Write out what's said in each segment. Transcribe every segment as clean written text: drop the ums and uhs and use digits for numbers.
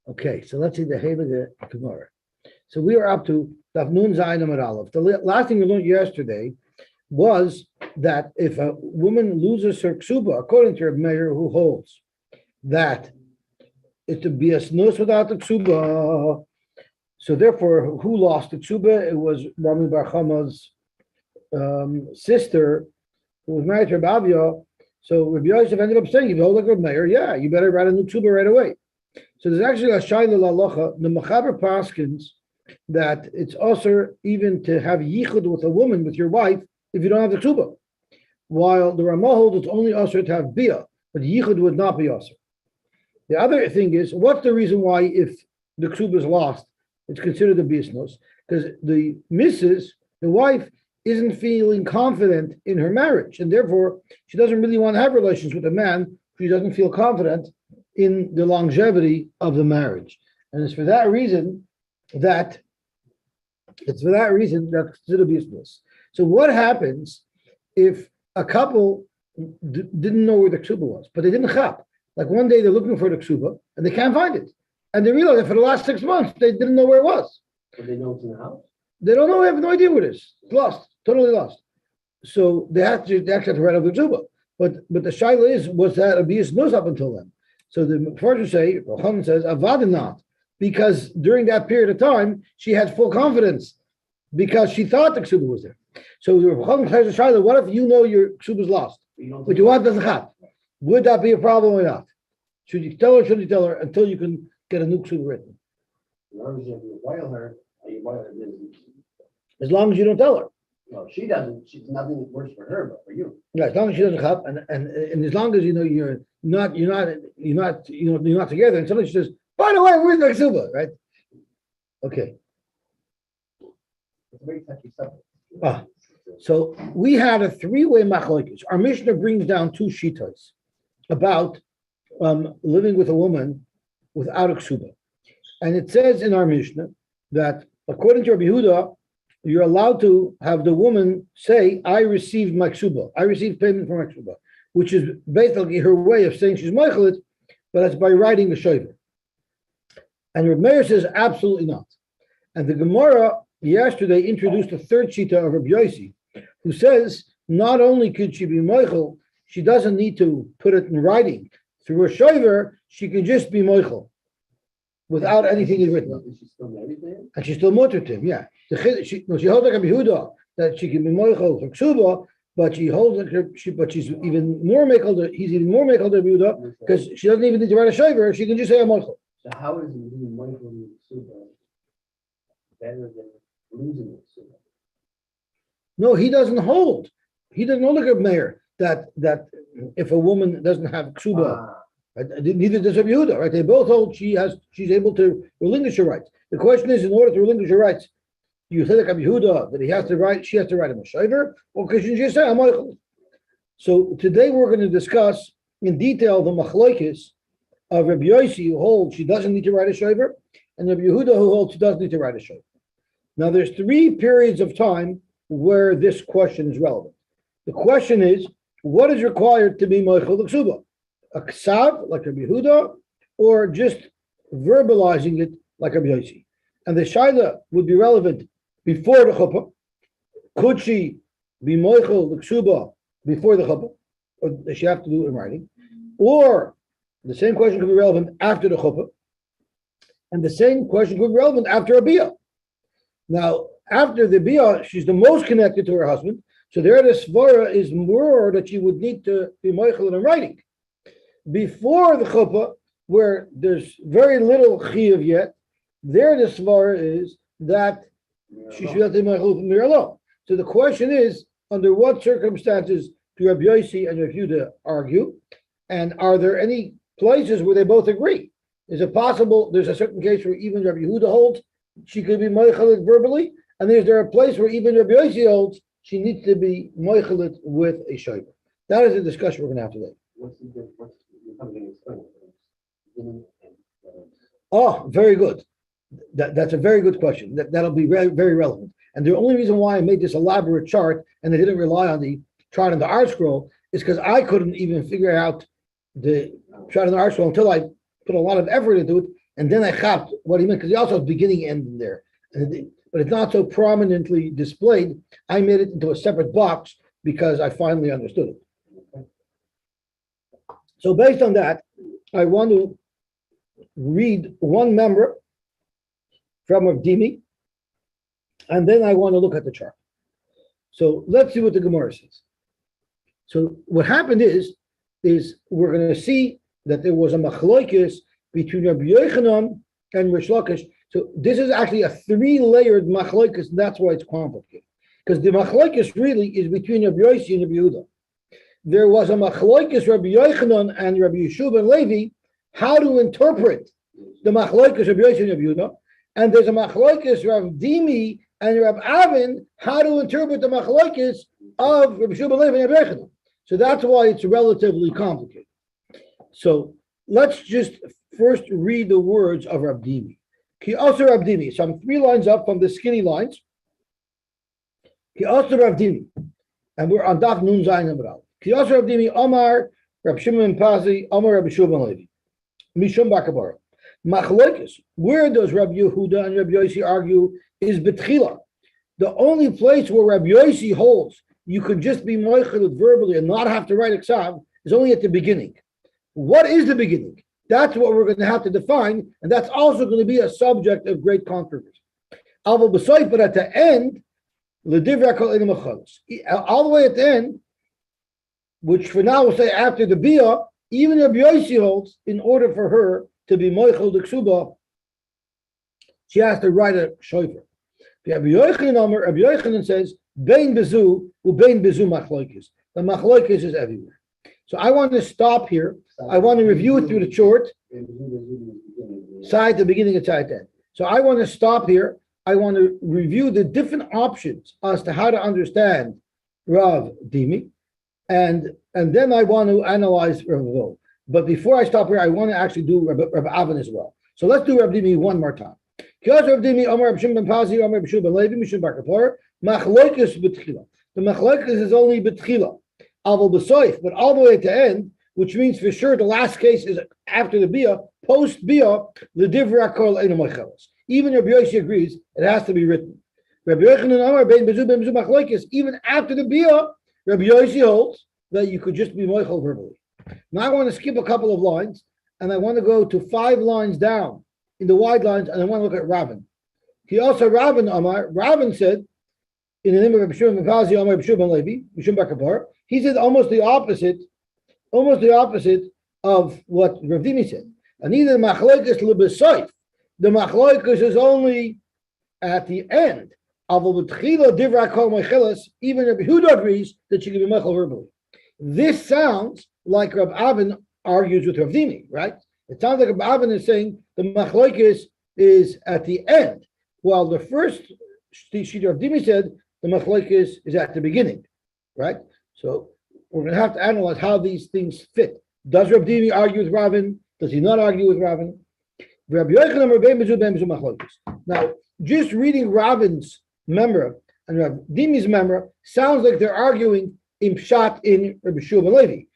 Okay, so let's see the Heilige Gemara. So we are up to Daf Nun Zayin Amud Aleph. The last thing we learned yesterday was that if a woman loses her ksuba, according to Reb Meir, who holds that it's to be a snus without the ksuba, so therefore, who lost the ksuba? It was Rami Bar Chama's sister, who was married to Reb Avia. So Rabbi Yosef ended up saying, if you hold like Reb Meir, yeah, you better write a new ksuba right away. So there's actually a shayla lalacha, the Machaber Paskins, that it's also even to have yichud with a woman, with your wife, if you don't have the ksuba. While the Ramah holds it's only also to have bia, but yichud would not be also. The other thing is, what's the reason why if the ksuba is lost, it's considered a bisnos? Because the missus, the wife, isn't feeling confident in her marriage, and therefore she doesn't really want to have relations with a man. She doesn't feel confident in the longevity of the marriage, and it's for that reason that it's considered bisnos. So what happens if a couple didn't know where the ksuba was, but they didn't chap? Like one day they're looking for the ksuba and they can't find it, and they realize that for the last 6 months they didn't know where it was. But they know it's in the house. They don't know. They have no idea where it is. It's lost, totally lost. So they actually have to write up the ksuba. But the shaila was that a bisnos up until then? So the first say, Rohan says, Avad not, because during that period of time she had full confidence because she thought the ksuba was there. So the Rohan says, shaila, what if you know your ksuba is lost, but your wife doesn't have? Would that be a problem or not? Should you tell her? Should you tell her until you can get a new ksuba written? As long as you don't tell her. No, she doesn't. She's nothing worse for her, but for you. Yeah, as long as she doesn't have, and as long as you know you're not together, and suddenly she says, by the way, where's the ksuba, right? Okay. It's a very touchy subject. So we had a three-way machlokes. Our Mishnah brings down two shitas about living with a woman without a ksuba. And it says in our Mishnah that according to Rabbi Yehuda, you're allowed to have the woman say, I received my ksuba. I received payment for my ksuba, which is basically her way of saying she's meichelet, but that's by writing the shover. And Rabbi Meir says, absolutely not. And the Gemara yesterday introduced a third shita of Rabbi Yosy, who says not only could she be meichel, she doesn't need to put it in writing. Through a shover, she can just be meichel without anything in written. Is she still married to him? And she's still mutter to him, yeah. She holds like a Yehuda that she can be meichel for ksuba, but she holds like but she's even more meichel. He's even more meichel than Yehuda because she doesn't even need to write a shover. She can just say a meichel. So how is being meichel in ksuba better than losing the ksuba? No, he doesn't hold. He doesn't hold like a mayor that if a woman doesn't have ksuba, neither does Rabbi Yehuda, right? They both hold she's able to relinquish her rights. The question is, in order to relinquish her rights, you say like Rabbi Yehuda that she has to write him a shover, or can she just say I'm meichel? So today we're going to discuss in detail the machlokes of Rabbi Yosy, who holds she doesn't need to write a shover, and Rabbi Yehuda, who holds she does need to write a shover. Now there's 3 periods of time where this question is relevant. The question is, what is required to be meichel the ksuba? A ksav, like Rabbi Yehuda, or just verbalizing it like Rabbi Yosy? And the shaila would be relevant before the chuppah. Could she be meichel the ksuba before the chuppah? Or does she have to do it in writing? Or the same question could be relevant after the chuppah. And the same question could be relevant after a bia. Now, after the bia, she's the most connected to her husband. So there the svara is more that she would need to be meichel in writing. Before the chuppah, where there's very little chiyuv yet, there the svara is that she should have to be meichel from there alone. So the question is, under what circumstances do Rabbi Yosy and Rabbi Yehuda argue? And are there any places where they both agree? Is it possible there's a certain case where even Rabbi Yehuda holds she could be meichelet verbally, and is there a place where even Rabbi Yosy holds she needs to be meichelet with a shover? That is a discussion we're going to have today. Oh, very good. That's a very good question. That'll be very, very relevant. And the only reason why I made this elaborate chart and I didn't rely on the chart in the art scroll is because I couldn't even figure out the chart in the art scroll until I put a lot of effort into it. And then I chapped what he meant, because he also has beginning end in there. But it's not so prominently displayed. I made it into a separate box because I finally understood it. So based on that, I want to read one member from Dimi, and then I want to look at the chart. So let's see what the Gemara says. So what happened is we're going to see that there was a machloikis between Rabbi Yochanan and Rish Lakish. So this is actually a three-layered machloikis, and that's why it's complicated. Because the machloikis really is between Rabbi Yosy and Rabbi Yehuda. There was a machloikis Rabbi Yochanan and Rabbi Yeshua ben Levi, how to interpret the machloikis Rabbi Yosy and Rabbi Yehuda, and there's a machloikis Rav Dimi and Rav Avin, how to interpret the machloikis of Rabbi Yeshua ben Levi and Rabbi Yochanan. So that's why it's relatively complicated. So let's just first read the words of Rav Dimi. Ki also Rav Dimi. So I'm 3 lines up from the skinny lines. Ki also Rav Dimi. And we're on Daf Nun Zayin Amral. Ki also Rav Dimi, Omar, Rav Shimon Pazi, Omar Rabbi Yeshua ben Levi. Mishum Bakabara. Machlokes, where does Rabbi Yehuda and Rabbi Yosy argue is betchila. The only place where Rabbi Yosy holds you could just be moichelet verbally and not have to write a ksav is only at the beginning. What is the beginning? That's what we're going to have to define, and that's also going to be a subject of great controversy. But at the end, all the way at the end, which for now we'll say after the bia, even Rabbi Yosy holds, in order for her to be moichel de ksuba, she has to write a shofar. Rabbi Yochanan says, bein bezu ubein bezu machloikis. The machloikis is everywhere. So I want to stop here. I want to review it through the short, side to beginning and side to end. So I want to stop here. I want to review the different options as to how to understand Rav Dimi, and then I want to analyze Rav Vo. But before I stop here, I want to actually do Rav Avin as well. So let's do Rav Dimi one more time. Machloikis betchila. The machloikis is only betchila. Aval b'soif, but all the way at the end, which means for sure the last case is after the bia, post bia, the divra kol eino mochelos. Even Rabbi Yosy agrees it has to be written. Rabbi Yochanan Amar bein bezu machloikis. Even after the bia, Rabbi Yosy holds that you could just be mochel verbally. Now I want to skip a couple of lines, and I want to go to 5 lines down in the wide lines, and I want to look at Ravin. He also Ravin Amar. Ravin said, in the name of Rabbi Shimon Pazi, Amar Rabbi Yeshua ben Levi, Mishum Bakapar, he said almost the opposite of what Rav Dimi said. And either machloikis lebesoif, the machloikis is only at the end. Even Rabbi Yehuda agrees that she can be mechel verbally. This sounds like Rav Avin argues with Rav Dimi, right? It sounds like Rav Avin is saying the machloikis is at the end, while the first sheet of Dimi said the machloikis is at the beginning, right? So we're going to have to analyze how these things fit. Does Rav Dimi argue with Ravin? Does he not argue with Ravin? Now, just reading Ravin's member and Rav Dimi's member sounds like they're arguing in Pshat in Rabbi Yeshua ben Levi.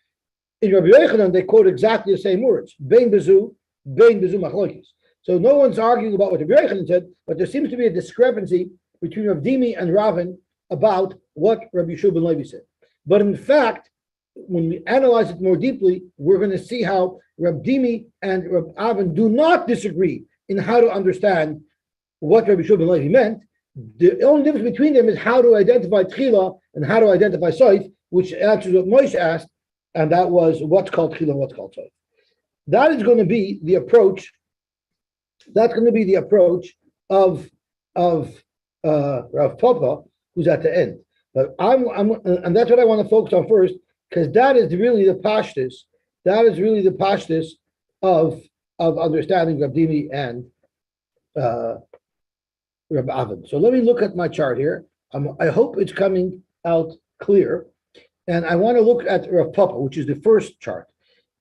In Rabbi Yochanan, they quote exactly the same words: bein bezu machloikis. So no one's arguing about what Rabbi Yochanan said, but there seems to be a discrepancy between Rav Dimi and Ravin about what Rabbi Yeshua ben Levi said. But in fact, when we analyze it more deeply, we're going to see how Rav Dimi and Rav Avin do not disagree in how to understand what Rabbi Yeshua ben Levi meant. The only difference between them is how to identify tchila and how to identify soif, which answers what Moshe asked, and that was what's called tchila and what's called soif. That is going to be the approach. That's going to be the approach of Rav Papa, who's at the end. But and that's what I want to focus on first, because that is really the pashtus. That is really the pashtus of understanding Rav Dimi and Rav Avin. So let me look at my chart here. I hope it's coming out clear. And I want to look at Rav Papa, which is the first chart.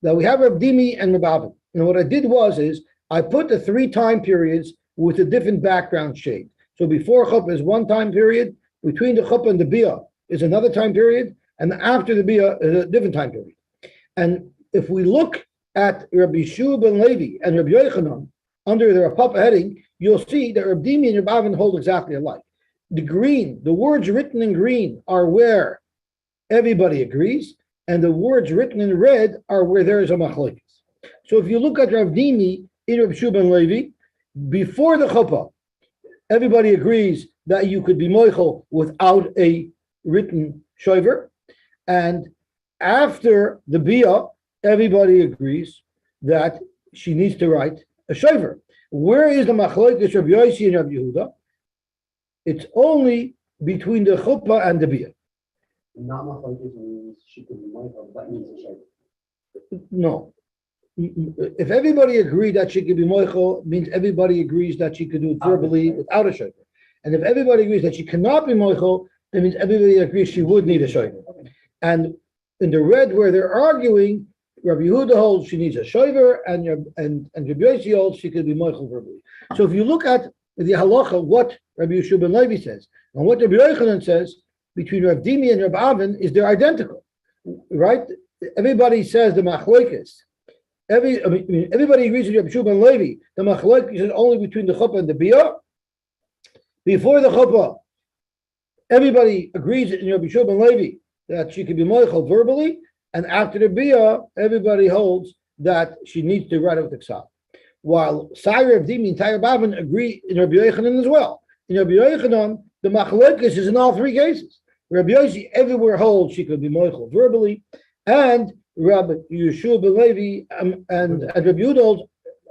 Now we have Rav Dimi and Rav Avin. And what I did is I put the 3 time periods with a different background shade. So before chuppah is one time period, between the chuppah and the bia is another time period, and after the bia is a different time period. And if we look at Rabbi Yeshua ben Levi and Rabbi Yochanan, under the Rapapa heading, you'll see that Reb Dimi and Reb Avin hold exactly alike. The words written in green are where everybody agrees, and the words written in red are where there is a machlokes. So if you look at Rav Dimi in Reb Shuban Levi, before the chuppah, everybody agrees that you could be moichel without a written shover, and after the bia, everybody agrees that she needs to write a shover. Where is the machlokes of Yosy and Rav Yehuda? It's only between the chuppah and the bia. Not machlokes means she could be moichel, that means a shayla. No. If everybody agreed that she could be moichel, means everybody agrees that she could do it verbally without a shover. And if everybody agrees that she cannot be moichel, that means everybody agrees she would need a shover. And in the red, where they're arguing, Rabbi Yehuda holds she needs a shover, and Rabbi Yosy holds she could be moichel verbally. So if you look at the halacha, what Rabbi Yeshua ben Levi says and what Rabbi Yochanan says between Rav Dimi and Rav Avin is they're identical, right? Everybody says the machlokes. Everybody agrees with Rabbi Yeshua ben Levi. The machlokes is only between the chuppah and the bia. Before the chuppah, everybody agrees in Rabbi Yeshua ben Levi that she could be moichel verbally, and after the bia, everybody holds that she needs to write it with the ksav. While Saira of Dimi and Tayyab Avin agree in Rabbi Yochanan as well. In Rabbi Yochanan, the machlokes is in all three cases. Rabbi Yosy everywhere holds she could be moichel verbally, and Rabbi Yeshua ben Levi and Rabbi Yehuda holds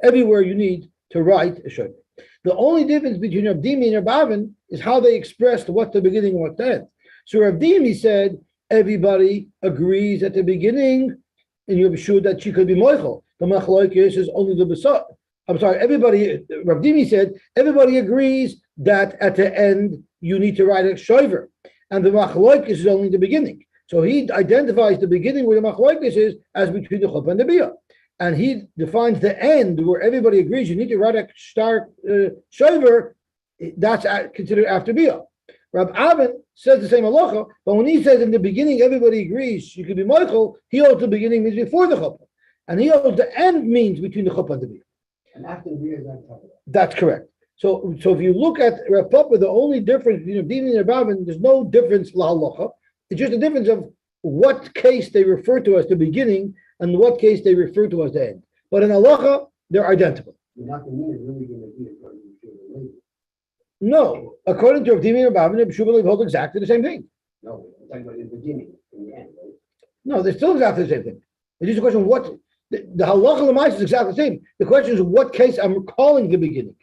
everywhere you need to write a shover. The only difference between Rabbi Dimi and Rabbi Avin is how they expressed what the beginning and what the end. So Rabbi Dimi said everybody agrees at the beginning in Rabbi Yeshua that she could be moichel. The machlokes is only the besot. Everybody, Rabbi Dimi said, everybody agrees that at the end you need to write a shover. And the machlokes is only the beginning. So he identifies the beginning where the machlokes is as between the chuppah and the bia. And he defines the end where everybody agrees you need to write a shover, that's considered after bia. Rab Avin says the same halacha, but when he says in the beginning everybody agrees you could be moichel, he holds the beginning means before the chuppah. And he holds the end means between the chuppah and the bia. And after the bia is not covered. That's correct. So if you look at Rav Papa, the only difference between Dini and Rav Avin, there's no difference la halacha. It's just a difference of what case they refer to as the beginning and what case they refer to as the end. But in halacha, they're identical. Not the mean is really going to be according to Yeshua ben Levi. No, according to Rav Dimi and Rav Avin, Yeshua ben Levi hold exactly the same thing. No, I'm talking about in the beginning, in the end, right? No, they're still exactly the same thing. It's just a question of what the halacha l'mais is exactly the same. The question is what case I'm calling the beginning.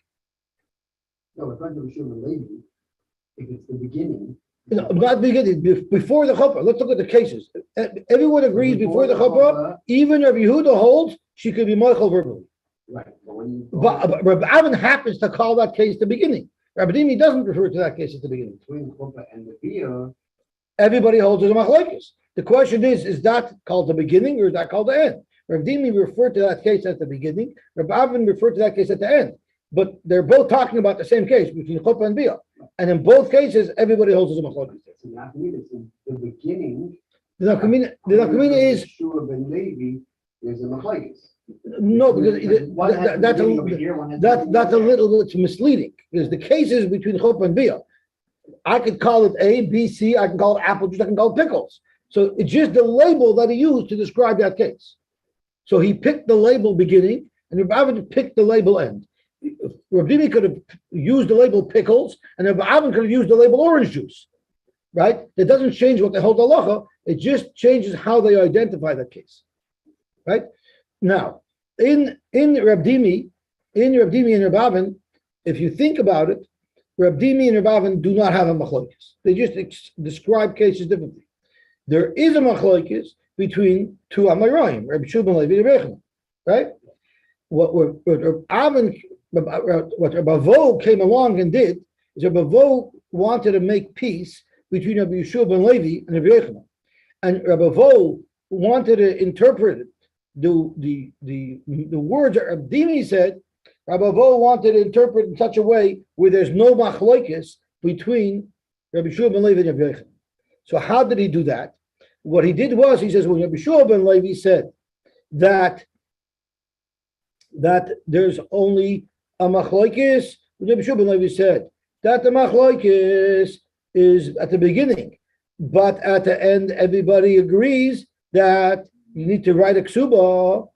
No, according to Yeshua ben Levi, if it's the beginning. No, not beginning, before the chuppah. Let's look at the cases. Everyone agrees before the chuppah, even if Yehuda holds, she could be moichel verbally. Right. But Rabbi Avin happens to call that case the beginning. Rabbi Dimi doesn't refer to that case as the beginning. Between chuppah and the bia, everybody holds as a machlokes. The question is that called the beginning or is that called the end? Rabbi Dimi referred to that case at the beginning. Rabbi Avin referred to that case at the end. But they're both talking about the same case between chuppah and bia. And in both cases, everybody holds as a machlokes. So not in the beginning. The nafkamina is Yeshua ben Levi is a machlokes. No, because that's a little bit misleading. Because the cases between chuppah and bia, I could call it A, B, C. I can call it apple juice. I can call it pickles. So it's just the label that he used to describe that case. So he picked the label beginning, and Rabbi Avin picked the label end. Rabbi Dimi could have used the label pickles, and Rabbi Avin could have used the label orange juice, right? It doesn't change what they hold halacha. It just changes how they identify that case, right? Now, in Rabbi Dimi and Rabbi Avin, if you think about it, Rabbi Dimi and Rabbi Avin do not have a machlokes. They just describe cases differently. There is a machlokes between two Amoraim, Rabbi Yeshua ben Levi and Rabbi Yochanan, right? What Rabbi Vo came along and did is Rabbi Vo wanted to make peace between Rabbi Yeshua ben Levi and Rabbi Yochanan, and Rabbi Vo wanted to interpret the words that Rabbi Dimi said. Rabbi Vo wanted to interpret in such a way where there's no machlokes between Rabbi Yeshua ben Levi and Rabbi Yochanan. So how did he do that? What he did was, he says, when Rabbi Yeshua ben Levi said that there's only a machlokes. Rabbi Shua ben Levi said that the machlokes is at the beginning, but at the end, everybody agrees that you need to write a ksuba.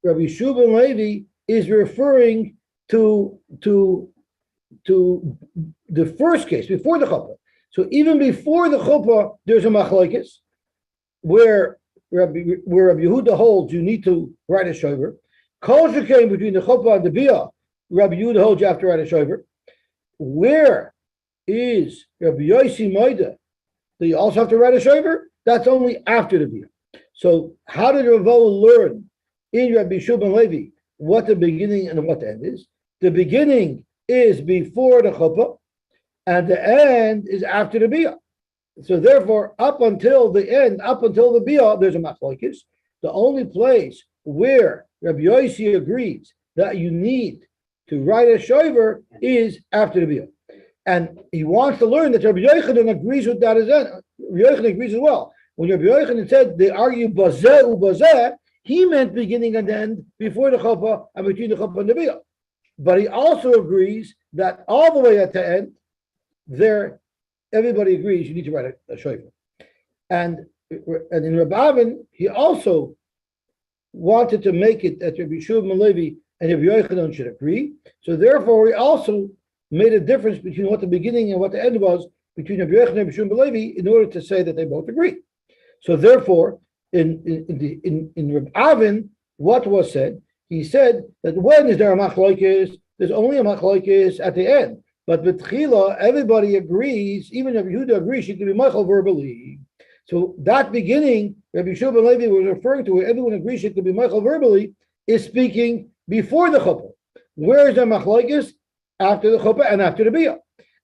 Rabbi Shua ben Levi is referring to the first case before the chuppah. So even before the chuppah, there's a machlokes where Rabbi Yehuda holds you need to write a shover. Kol came between the chuppah and the bia. Rabbi Yehuda holds you have to write a shover. Where is Rabbi Yosy Moida? Do you also have to write a shover? That's only after the bia. So how did Ravo learn in Rabbi Shua ben Levi what the beginning and what the end is? The beginning is before the chuppah, and the end is after the bia. So therefore, up until the end, up until the bia, there's a machlokes. The only place where Rabbi Yossi agrees that you need to write a shover is after the bia. And he wants to learn that Rabbi Yochanan agrees with that as well. Rabbi Yochanan agrees as well. When Rabbi Yochanan said they argue bazeh ubazeh, he meant beginning and end before the chuppah and between the chuppah and the bia. But he also agrees that all the way at the end, there, everybody agrees you need to write a shofar. And in Rabbi Avin, he also wanted to make it that Rabbi Shua ben Levi and Rabbi Yochanan should agree. So therefore, he also made a difference between what the beginning and what the end was between Rabbi Yochanan and Rabbi Shua ben Levi in order to say that they both agree. So therefore, in Rabbi Avin, what was said? He said that when is there a machlokes? There's only a machlokes at the end. But with Chila, everybody agrees, even Rabbi Yehuda agrees, she can be machal verbally. So that beginning, Rabbi Shua ben Levi was referring to, where everyone agrees she could be machal verbally, is speaking before the chuppah. Where is the machlokes? After the chuppah and after the bia.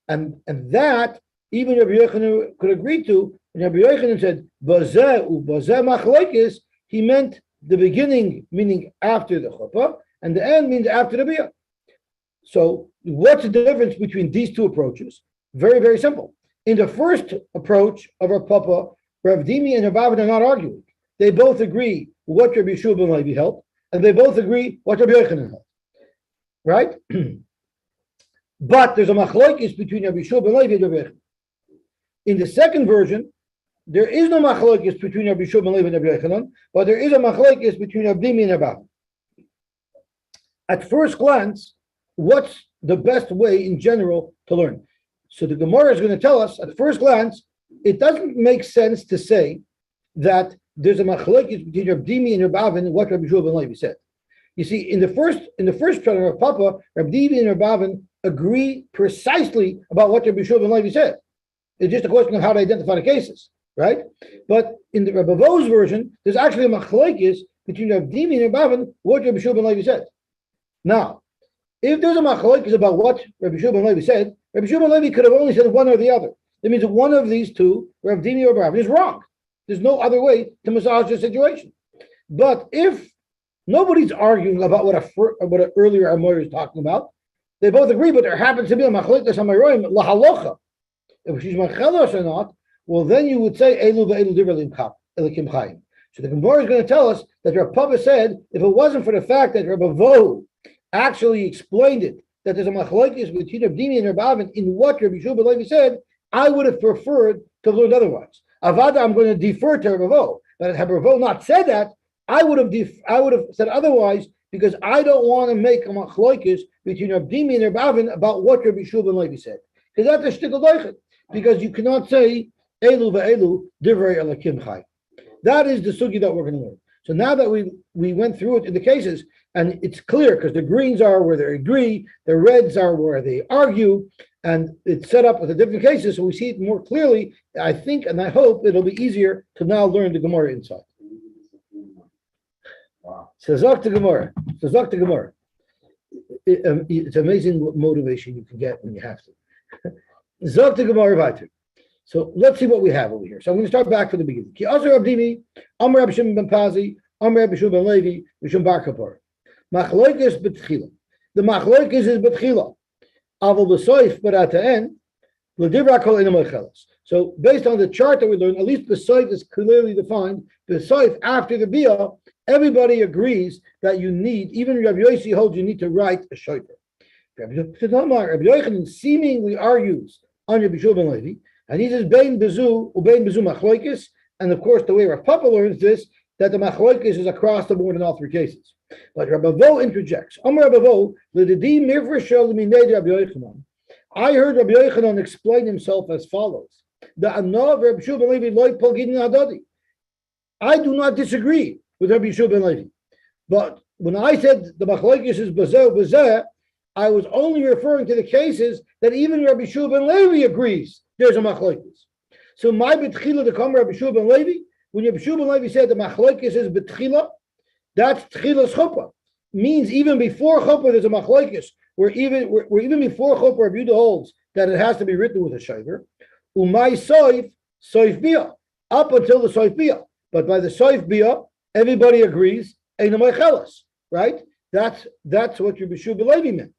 And that, even Rabbi Yochanan could agree to. And Rabbi Yochanan said, bazeh machlokes, he meant the beginning, meaning after the chuppah, and the end means after the bia. So what's the difference between these two approaches? Very, very simple. In the first approach of our papa, Rav Dimi and Rav Avin are not arguing. They both agree what Rabbi Shua ben Levi held, and they both agree what Rabbi Yochanan held. Right? But there's a machlokes between Rabbi Shua ben Levi and Rabbi Yochanan. In the second version, there is no machlokes between Rabbi Shua ben Levi and Rabbi Yochanan, but there is a machlokes between Rav Dimi and Rav Avin. At first glance, what's the best way in general to learn? So the Gemara is going to tell us at first glance, it doesn't make sense to say that there's a machlokes between Rabbi Dimi and Rabbi Avin and what Rabbi Shua ben Levi said. You see, in the first chapter of Papa, Rabbi Dimi and Rabbi Avin agree precisely about what Rabbi Shua ben Levi said. It's just a question of how to identify the cases, right? But in the Rabbi Vo's version, there's actually a machlokes between Rabbi Dimi and Rabbi Avin what Rabbi Shua ben Levi said. Now, if there's a machlokes about what Rabbi Shua ben Levi said, Rabbi Shua ben Levi could have only said one or the other. That means that one of these two, Rabbi Dimi or Rabbi Avin, is wrong. There's no other way to massage the situation. But if nobody's arguing about what an earlier Amor is talking about, they both agree, but there happens to be a machlokes amaroim lahalocha. If she's machelos or not, well, then you would say elu ve'elu divrei elikim chayim. So the Gemara is going to tell us that Rav Papa said, if it wasn't for the fact that Rabbi Vo actually explained it, that there's a machlokes between Rabbi Dimi and Rabbi Avin in what Rabbi Shua ben Levi said, I would have preferred to have learned otherwise. Avada, I'm going to defer to Rabbi Vo. But had Rabbi Vo not said that, I would have said otherwise, because I don't want to make a machlokes between Rabbi Dimi and Rabbi Avin about what Rabbi Shua ben Levi said. Because that's a shtickle doichet. Because you cannot say elu ve'elu divrei elikim chai. That is the sugi that we're going to learn. So now that we went through it in the cases, and it's clear because the greens are where they agree, the reds are where they argue, and it's set up with the different cases, so we see it more clearly. I think and I hope it'll be easier to now learn the Gemara inside. Wow. Sazak to Gemara. It's amazing what motivation you can get when you have to. Zok to Gemara weiter. So let's see what we have over here. So I'm going to start back from the beginning. Ki Aser Rabbi Dimi, Amar Rabbi Shimon ben Pazi, Amar Rabbi Shua ben Levi, Mishum Bar Kapar. Machlokes betchila. The machlokes is betchila. Aval b'soif, but at the end, l'divra kol ina mecheles. So based on the chart that we learned, at least b'soif is clearly defined. B'soif after the bia, everybody agrees that you need. Even Rabbi Yossi holds you need to write a shofar. Rabbi Yochanan seemingly argues on Rabbi Shua ben Levi, and he says bein bezu ubein bezu machloikis, and of course the way Rav Papa learns this, that the machloikis is across the board in all three cases. But Rabbi Vo interjects. Amar Rabbi Vo, l'didi mirfreshel minei Rabbi Yochanan. I heard Rabbi Yochanan explain himself as follows: the Anav Rabbi Shua ben Levi loy pogidin hadadi. I do not disagree with Rabbi Shua ben Levi, but when I said the machloikis is bazeh, I was only referring to the cases that even Rabbi Shua ben Levi agrees there's a machloikis. So my betchila to come Rabbi Shua ben Levi, when Rabbi Shua ben Levi said the machloikis is betchila, that's tchilas chuppah. Means even before chuppah there's a machloikis, where even before chuppah Rabbi Yehuda holds that it has to be written with a shaver. Umay soif bia, up until the soif bia. But by the soif bia, everybody agrees ein meichelas, right? That's what Rabbi Shua ben Levi meant.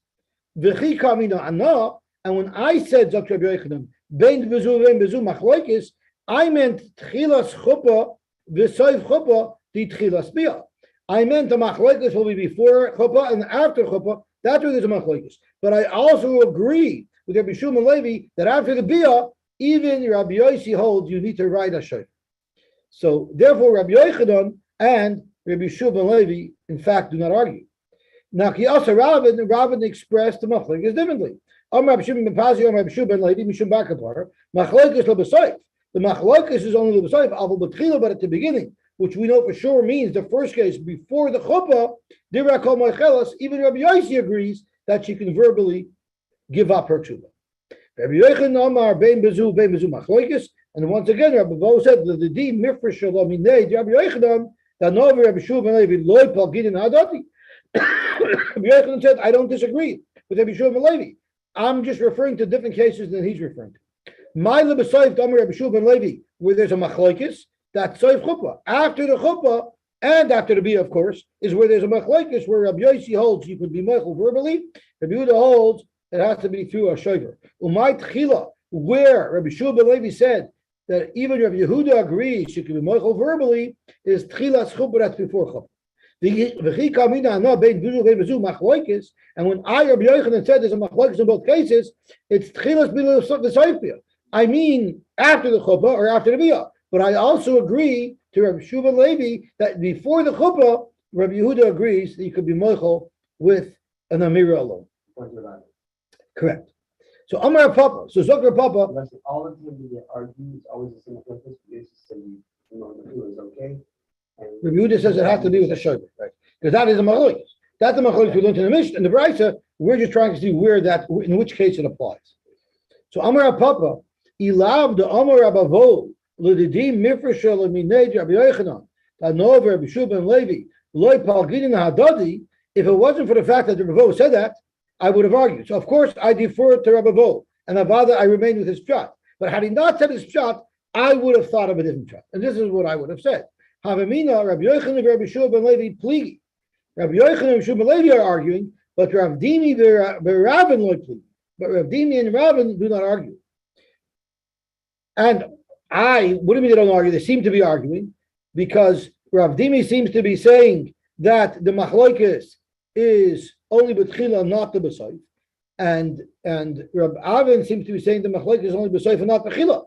V'chi kamina ana, and when I said Zok Rabbi Yochanan bein bezu machloikis, I meant tchilas chuppah v'soif chuppah the tchilas bia. I meant the machloikis will be before chuppah and after chuppah. That's where there's a machloikis. But I also agree with Rabbi Shua ben Levi that after the bia, even Rabbi Yosy holds you need to write a shayf. So therefore, Rabbi Yochanan and Rabbi Shua ben Levi, in fact, do not argue. Now, also Rabban expressed the machlokes differently. Rabbi Shua ben Levi, Mishum Bakapar, machlokes lo b'soif. The machlokes is only lo b'soif, avol b'tchila, but at the beginning, which we know for sure means the first case before the chuppah, divra kol moichelas. Even Rabbi Yosy agrees that she can verbally give up her tshuva. Rabbi Yochanan Amar bein bezu machlokes, and once again, Rabbi Bo said the di mifresh shalom minei Rabbi Yochanan that no Rabbi Shua ben Levi loy pal gidin hadati. Rabbi Yochanan said, I don't disagree with Rabbi Shua ben Levi. I'm just referring to different cases than he's referring to. My lebesoif Amar Rabbi Shua ben Levi, where there's a machlokes, that's soif chuppah. After the chuppah and after the bia, of course, is where there's a machlokes where Rabbi Yosy holds you could be meichel verbally. Rabbi Yehuda holds it has to be through a shover. Umay tchila, where Rabbi Shua ben Levi said that even Rabbi Yehuda agrees she can be meichel verbally, is tchilas chuppah, that's before chuppah. And when I, Rabbi Yochanan, said there's a machlokes in both cases, it's tchilas b'soifia. I mean after the chuppah or after the bia. But I also agree to Rabbi Shua ben Levi that before the chuppah, Rabbi Yehuda agrees that you could be meichel with an amira alone. Correct. So Amar Papa, so Zokar Papa. All of them that argue is always the same purpose. You say is okay. Rabbi Yehuda says it has to be with a shoulder, right? Because that is a machlokes. That's the machlokes we learned in the Mishnah. In the Brisa, we're just trying to see where that, in which case it applies. So Amar Papa, Ilav the Amar Abavo, L'didim Mifreshel Minei Rabbi Yochanan, Tanov Rabbi Shua ben Levi, Loi Palgidin Hadadi. If it wasn't for the fact that Rabbi Vo said that, I would have argued. So of course I defer to Rabbi Vo, and Avada I remained with his shot. But had he not said his shot, I would have thought of a different shot. And this is what I would have said. Havamina, Rabbi Yochanan and Rabbi Shua ben Levi pligi. Rabbi Yochanan and Rabbi Shua ben Levi are arguing, but Rav Dimi Rabban loy pligi. But Rav Dimi and Rabban do not argue. And what do you mean they don't argue? They seem to be arguing because Rav Dimi seems to be saying that the machlokes is only b'tchila, not the b'soif, and Rav Avin seems to be saying the machlokes is only b'soif and not b'tchila.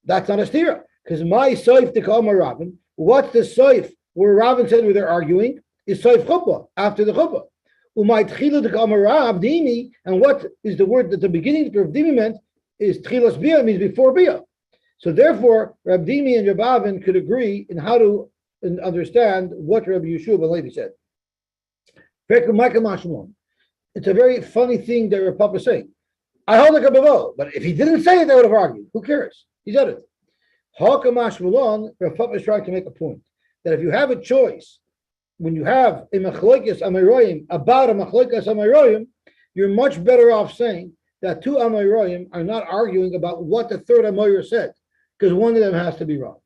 That's not a stira. Because my soif to call my Rabin, what's the soif where Rabin said where they're arguing is soif chuppah, after the chuppah. Umay tchila to call my Rab Dimi, and what is the word that the beginning of Dimi meant is tchilas bia, means before bia. So therefore, Rab Dimi and Rabavin could agree in how to understand what Rabbi Yeshua ben Levi said. It's a very funny thing that Rav Papa is saying. I hold like a bavo, but if he didn't say it, they would have argued. Who cares? He said it. Hakamash Malon, Rav Papa is trying to make a point that if you have a choice, when you have a machlokes amaroyim about a machlokes amaroyim, you're much better off saying that two amaroyim are not arguing about what the third amoyer said, because one of them has to be wrong.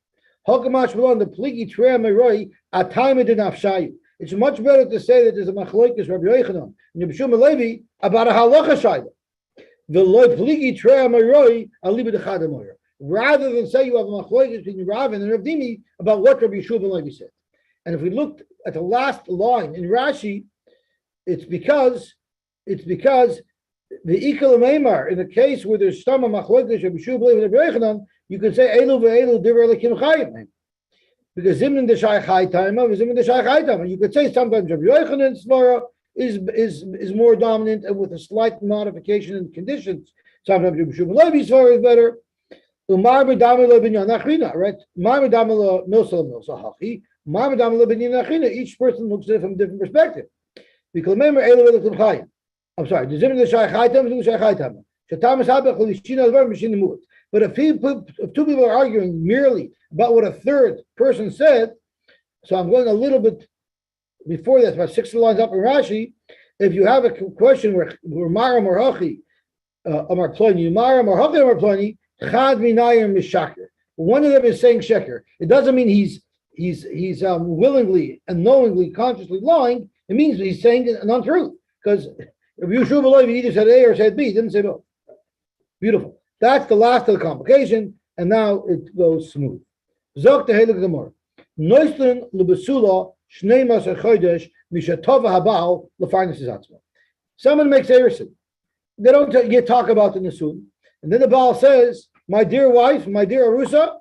Hakamash Malon, the pligi tre amaroy atayim dinafshayu. It's much better to say that there's a machlokes Rabbi Yochanan and Rabbi Shua ben Levi about a halacha shayla. The loy pligi tre amaroy aliba dechad amoyer. Rather than say you have a machlokes between Ravin and Rav Dimi about what Rabbi Yeshua ben Levi said. And if we looked at the last line in Rashi, it's because it's because the Ikal Meimar, in the case where there's Stama Machlokish or B'shu believe in the Berechanan, you can say Elu ve'elu diver lekim chayim. Because Zimnin the Shai Chai time of Zimnin the Shai Chai time. You could say sometimes Rabbi Yochanan's svara is more dominant and with a slight modification in conditions. Sometimes Rabbi Shimon Levi's svara is better. Umar b'damei lo binyan nachrina, right? Umar b'damei lo milsa hachi. Umar b'damei lo binyan nachrina. Each person looks at it from a different perspective. Because remember, Elu ve'elu chayim. I'm sorry. The Zimnin the Shai Chai time is the Shai Chai time. Shatamas habech l'ishina advar m'shin imut. But if two people are arguing merely about what a third person said, so I'm going a little bit before that, about 6 lines up in Rashi. If you have a question where Maram or Hachi, Amar Ploni, Maram or Hachi Amar Ploni, Chad Minayim Mishaker. One of them is saying sheker. It doesn't mean he's willingly and knowingly, consciously lying. It means he's saying an untruth. Because if you should believe, he either said A or said B, he didn't say both. Beautiful. That's the last of the complication, and now it goes smooth. Zok tehelig gemor. Noisten lebesula shnei maser chodesh mishatova habal lefarnes atzma. Someone makes erison. They don't yet talk about the nesun, and then the Baal says, "My dear wife, my dear Arusa,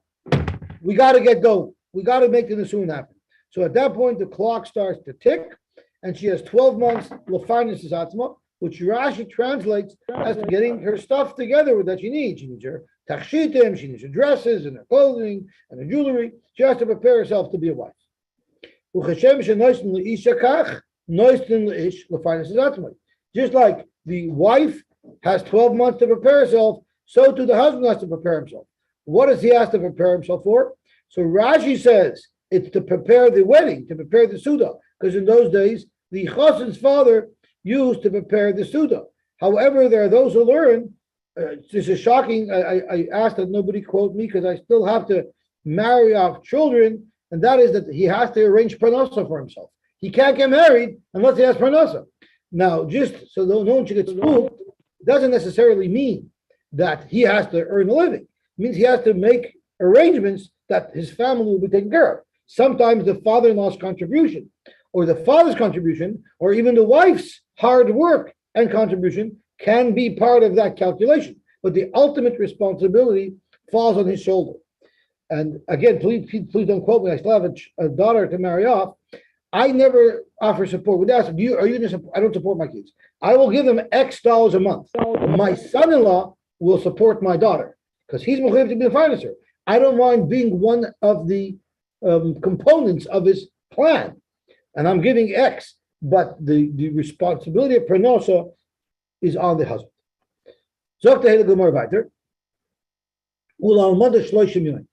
we got to get going. We got to make the nesun happen." So at that point, the clock starts to tick, and she has 12 months lefarnes atzma, which Rashi translates as getting her stuff together that she needs. She needs her tachshitim, she needs her dresses and her clothing and her jewelry. She has to prepare herself to be a wife. Just like the wife has 12 months to prepare herself, so too the husband has to prepare himself. What does he have to prepare himself for? So Rashi says it's to prepare the wedding, to prepare the Suda, because in those days, the chassid's father used to prepare the Suda. However, there are those who learn, this is shocking, I asked that nobody quote me because I still have to marry off children, and that is that he has to arrange parnasa for himself. He can't get married unless he has parnasa. Now, just so no one should get spooked, it doesn't necessarily mean that he has to earn a living. It means he has to make arrangements that his family will be taken care of. Sometimes the father-in-law's contribution, or the father's contribution, or even the wife's hard work and contribution can be part of that calculation. But the ultimate responsibility falls on his shoulder. And again, please don't quote me. I still have a daughter to marry off. I never offer support. Would ask, are you going to support? I don't support my kids. I will give them X dollars a month. My son-in-law will support my daughter because he's going to be a financer. I don't mind being one of the components of his plan. And I'm giving X, but the responsibility of Prenosa is on the husband. Zok tehele gemor weiter. Ulalmada shloishim yoim.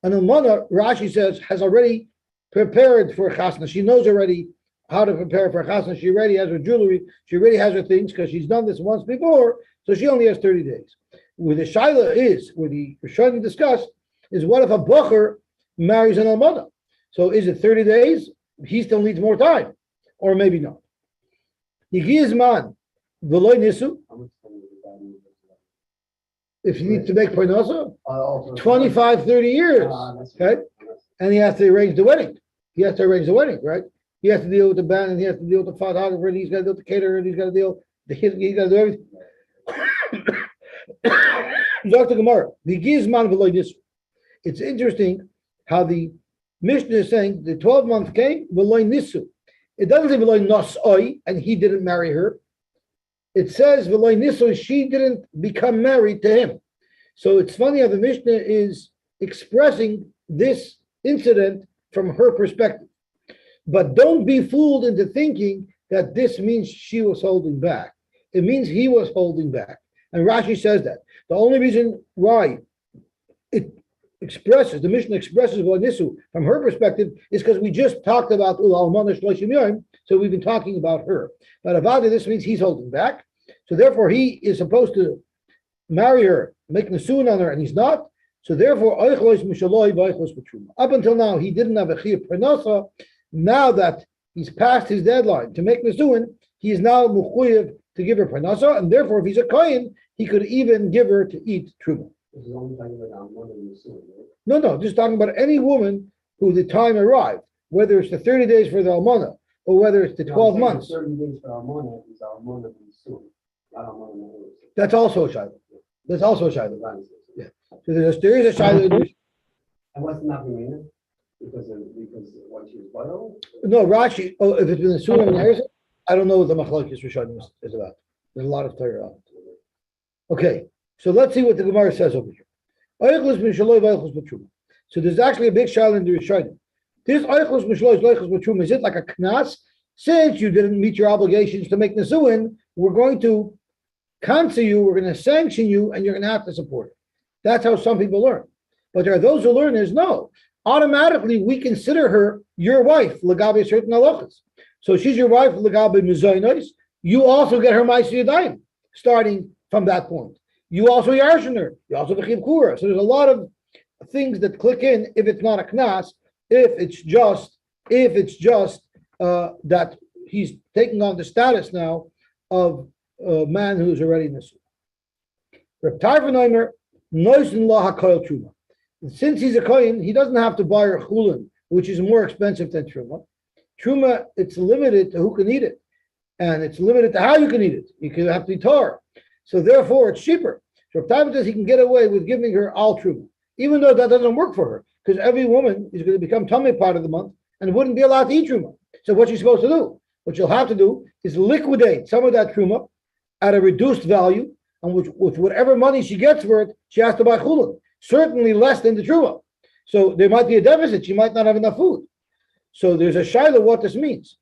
And Almana, Rashi says, has already prepared for chasna. She knows already how to prepare for chasna. She already has her jewelry. She already has her things because she's done this once before. So she only has 30 days. Where the shaila is, where the Rishonim discussed, is what if a bocher marries an Almana? So is it 30 days? He still needs more time, or maybe not. Yigizman v'loy nisu. If you need to make parnasa, 25, 30 years, okay? And he has to arrange the wedding. He has to arrange the wedding, right? He has to deal with the band, and he has to deal with the photographer, and he's got to deal with the caterer, and he's got to deal. He's got to do everything. Dr. Gemara, Yigizman v'loy nisu. It's interesting how the Mishnah is saying the 12 month came, v'loy nisu. It doesn't say v'loy nosoi, and he didn't marry her. It says v'loy nisu, she didn't become married to him. So it's funny how the Mishnah is expressing this incident from her perspective. But don't be fooled into thinking that this means she was holding back. It means he was holding back. And Rashi says that. The only reason why the Mishnah expresses Nisu from her perspective is because we just talked about Almana Shloshim Yom, so we've been talking about her. But Avada, this means he's holding back. So therefore he is supposed to marry her, make Nesuin on her, and he's not. So therefore, up until now, he didn't have a Chiyuv Parnasa. Now that he's passed his deadline to make Nesuin, he is now Mechuyev to give her Parnasa, and therefore if he's a Kohen, he could even give her to eat Truma. This is only talking about one of the suit, right? No, just talking about any woman who the time arrived, whether it's the 30 days for the Almana or whether it's the No, I'm 12 saying months. 30 days for Almona is Almona B'Sul, not Almona B'Sul. That's also a Shiloh. That's also a Shiloh. Yeah. So there is a Shiloh. And what's not meaning? Because when she was vital? No, Rashi. Oh, if it's been a Sulam and Harrison, I don't know what the Machlokes Rishonim is about. There's a lot of Torah on it. Okay, so let's see what the Gemara says over here. So there's actually a big Shiloh in the Rishonim. This Eichus Mishlois Leichus B'Trum, is it like a knas? Since you didn't meet your obligations to make Nesuin, we're going to cancel you, we're going to sanction you, and you're going to have to support it. That's how some people learn. But there are those who learn is no. Automatically, we consider her your wife, Lagabe certain halachas. So she's your wife, Lagabe Mizoinos. You also get her Ma'aseh Yadayim, starting from that point. You also yarshin her. You also B'chiv Kura. So there's a lot of things that click in if it's not a knas, if it's just that he's taking on the status now of a man who's already Nesu. Reb Tarvanheimer, Noisin La HaKoil Truma. Since he's a kohen, he doesn't have to buy a chulin, which is more expensive than truma. Truma, it's limited to who can eat it, and it's limited to how you can eat it. You can have to be tar, so therefore it's cheaper. So if Tavis says he can get away with giving her all truma, even though that doesn't work for her, because every woman is going to become tummy part of the month and wouldn't be allowed to eat truma. So what's she supposed to do? What she'll have to do is liquidate some of that truma at a reduced value, and with whatever money she gets for it, she has to buy chulin. Certainly less than the truma. So there might be a deficit. She might not have enough food. So there's a shiloh what this means.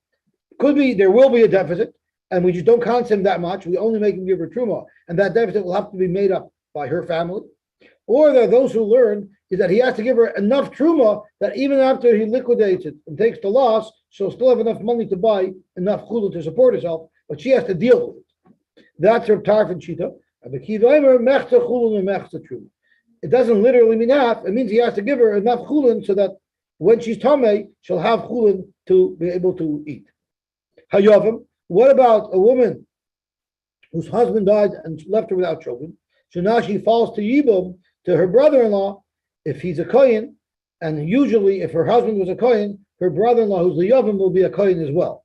Could be there will be a deficit, and we just don't count him that much. We only make him give her truma, and that deficit will have to be made up by her family. Or there are those who learn is that he has to give her enough truma that even after he liquidates it and takes the loss, she'll still have enough money to buy enough chulun to support herself, but she has to deal with it. That's her tarfin shita. It doesn't literally mean half. It means he has to give her enough chulin so that when she's tamei, she'll have chulin to be able to eat. Hayavim. What about a woman whose husband died and left her without children? So now she falls to yibum, to her brother-in-law, if he's a kohen, and usually if her husband was a kohen, her brother-in-law, who's the yavim, will be a kohen as well.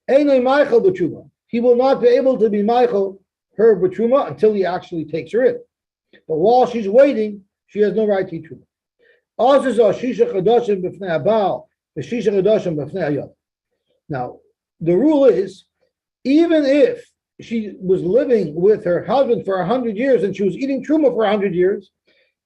Einay Michael b'truma. He will not be able to be Michael her b'truma until he actually takes her in. But while she's waiting, she has no right to eat truma. Now, the rule is, even if she was living with her husband for 100 years and she was eating truma for 100 years,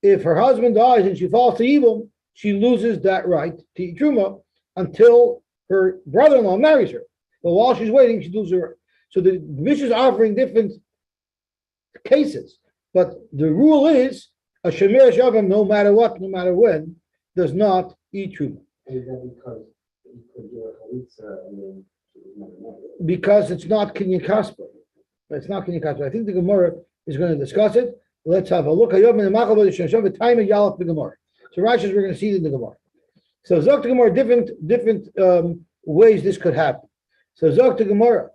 if her husband dies and she falls to yibum, she loses that right to eat truma until her brother-in-law marries her. But while she's waiting, she loses her. So the Mishnah is offering different cases. But the rule is a shemer shavim, no matter what, no matter when, does not eat truma. Is that because you could do a chalitza and then because it's not kinyan kaspa. It's not kinyan kaspa. I think the Gemara is going to discuss it. Let's have a look. So Rashi says we're going to see it in the Gemara. So Zok to Gemara, different ways this could happen. So Zok to Gemara.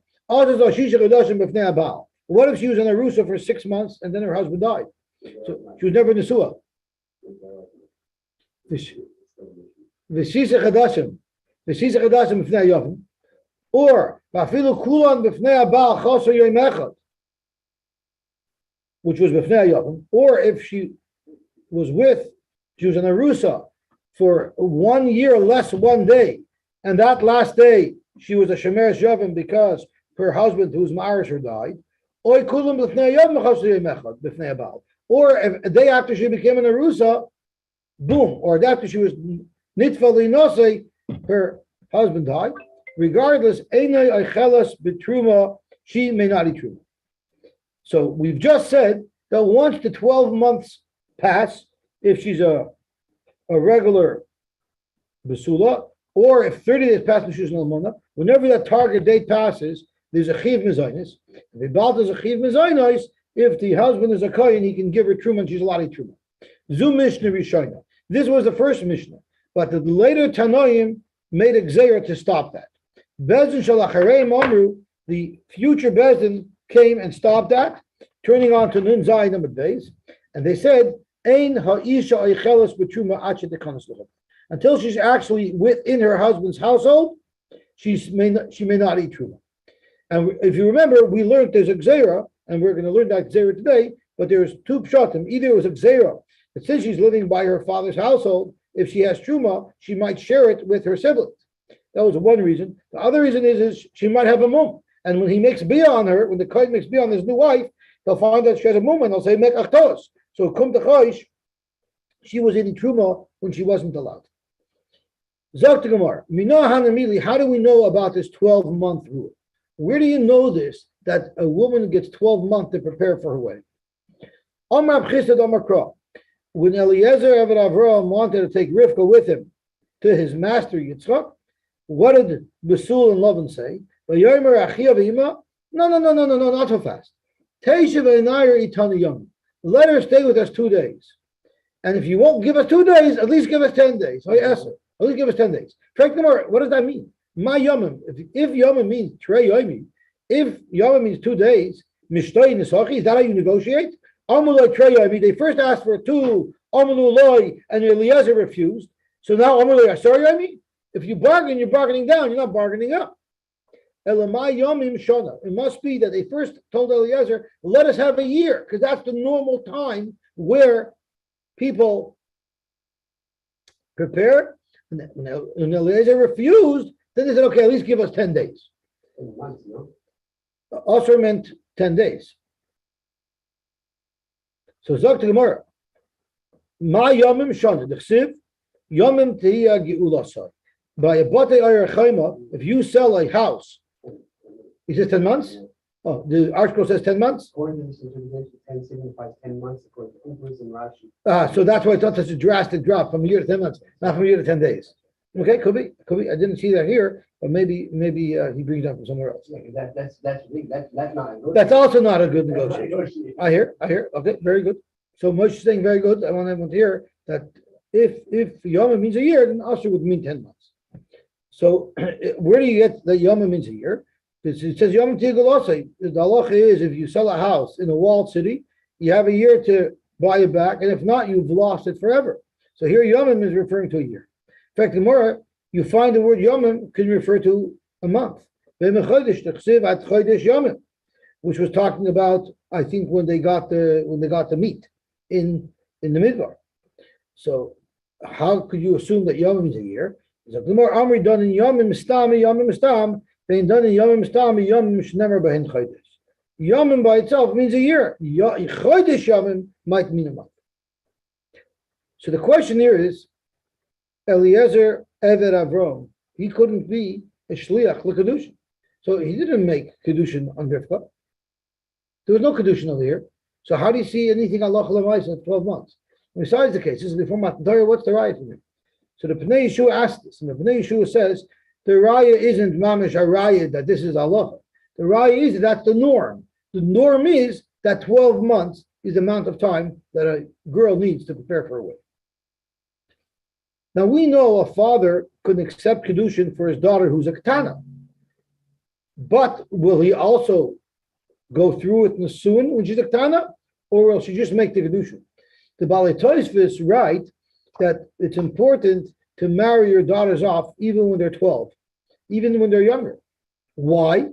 What if she was in a rusa for 6 months and then her husband died? So she was never in the suah. Or which was b'fnei yavim, or if she was in a rusa for 1 year less 1 day, and that last day she was a shemeres yavim because her husband, who's ma'arish her, died. Or if a day after she became an arusa, boom, or after she was nitfa linose, her husband died. Regardless, einay eichelas b'truma, she may not eat truma. So we've just said that once the 12 months pass, if she's a regular basula, or if 30 days pass when she's an almona, whenever that target date passes, there's a chiv mezainis. If the balt is a chiv mezainis, if the husband is a kohen, he can give her truma and she's allowed to eat truma. Zu Mishnah Rishona. This was the first Mishnah, but the later Tanoim made a gzeira to stop that. Bezdin Shalacharei Mamru, the future Bezdin came and stopped that, turning on to Nun Zayin number days, and they said, Ein ha'isha eichelas b'truma achet dekanas l'chol. Until she's actually within her husband's household, she may not eat truma. And if you remember, we learned there's a gzera, and we're going to learn that gzera today. But there's two pshatim. Either it was a gzera that since she's living by her father's household, if she has truma, she might share it with her siblings. That was one reason. The other reason is she might have a mum, and when he makes bia on her, when the kohen makes bia on his new wife, they'll find that she has a mum, and they'll say make achtos. So kum techosh, she was eating truma when she wasn't allowed. Zok to Gemara, how do we know about this 12-month rule? Where do you know this, that a woman gets 12 months to prepare for her wedding? When Eliezer Eved Avraham wanted to take Rivka with him to his master Yitzchak, what did Basul and Lavan say? No, not so fast. Let her stay with us 2 days. And if you won't give us 2 days, at least give us 10 days. I asked her, at least give us 10 days. What does that mean? My yomim. If yomim means trei yomi, if yomim means 2 days, mishtoi nisachi, is that how you negotiate? Amuloi trei yomi. They first asked for 2, amuloi, and Eliezer refused. So now amuloi asar yomi. If you bargain, you're bargaining down. You're not bargaining up. Elamai yomim shona. It must be that they first told Eliezer, let us have a year, because that's the normal time where people prepare. And when Eliezer refused, then they said, okay, at least give us 10 days. Also meant 10 days. So Zok to Gemara. Ma yomim shana. D'chsiv yomim tehiyah geulasai. By a batei ayar chayma, if you sell a house, he says 10 months? Oh, the article says 10 months? According to this interpretation, 10 signifies 10 months, according to Uber's and Rashi. So that's why it's not such a drastic drop from a year to 10 months, not from a year to 10 days. Okay, could be. I didn't see that here, but maybe he brings it up from somewhere else. That's not a good. That's also not a good negotiation. I hear. Okay, very good. So Moshe is saying very good. I want everyone to hear that if Yom means a year, then Asher would mean 10 months. So where do you get that Yom means a year? It says Yom Tigolosai. The halacha is if you sell a house in a walled city, you have a year to buy it back, and if not, you've lost it forever. So here Yom is referring to a year. In fact, the more you find the word Yom can refer to a month, which was talking about, I think, when they got the meat in the midbar. So how could you assume that Yom means a year? The more Amri done in Yom Mistam, being done in Yom Mistam, Yom Shnemer Behin Chodesh. Yom by itself means a year. Chodesh Yom might mean a month. So the question here is, Eliezer Eved Avram, he couldn't be a shliach l'kedushin. So he didn't make kedushin on Rivka. There was no kedushin over here. So how do you see anything Allah l'mayis in 12 months? And besides the case, this is before Matan Torah, what's the raya from him? So the Pnei Yeshua asked this, and the Pnei Yeshua says, the raya isn't mamish a raya that this is Allah. The raya is that's the norm. The norm is that 12 months is the amount of time that a girl needs to prepare for a wedding. Now we know a father could accept kedushin for his daughter who's a ketana, but will he also go through with nesuin when she's a ketana, or will she just make the kedushin? The Balei Tosfos write that it's important to marry your daughters off even when they're 12, even when they're younger. Why?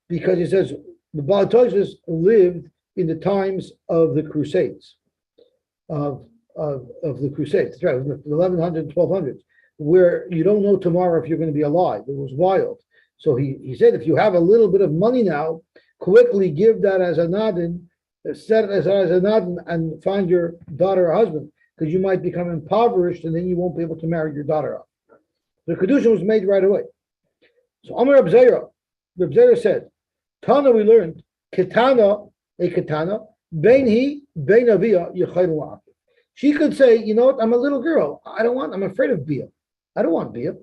Because he says the Balei Tosfos lived in the times of the Crusades, of the Crusades, that's right, the 1100s, 1200s, where you don't know tomorrow if you're going to be alive. It was wild. So he said, if you have a little bit of money now, quickly give that as a nadin, set it as a nadin, and find your daughter a husband, because you might become impoverished and then you won't be able to marry your daughter off. The kedushin was made right away. So Amar Reb Zera said, Tana we learned, ketana, a ketana, bein hi, bein avia, yechayru la'akiv. She could say, you know what, I'm a little girl. I'm afraid of bia. I don't want bia,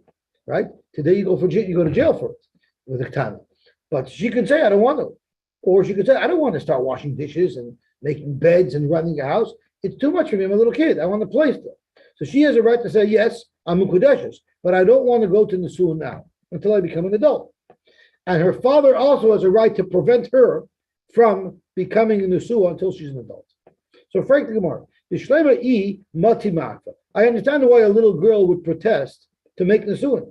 right? Today you go to jail for it with a ketana. But she could say, I don't want to. Or she could say, I don't want to start washing dishes and making beds and running a house. It's too much for me. I'm a little kid. I want to play still. So she has a right to say, yes, I'm a Kudeshes, but I don't want to go to Nisuah now until I become an adult. And her father also has a right to prevent her from becoming a Nisuah until she's an adult. So frankly, Gemara, I understand why a little girl would protest to make Nisuah.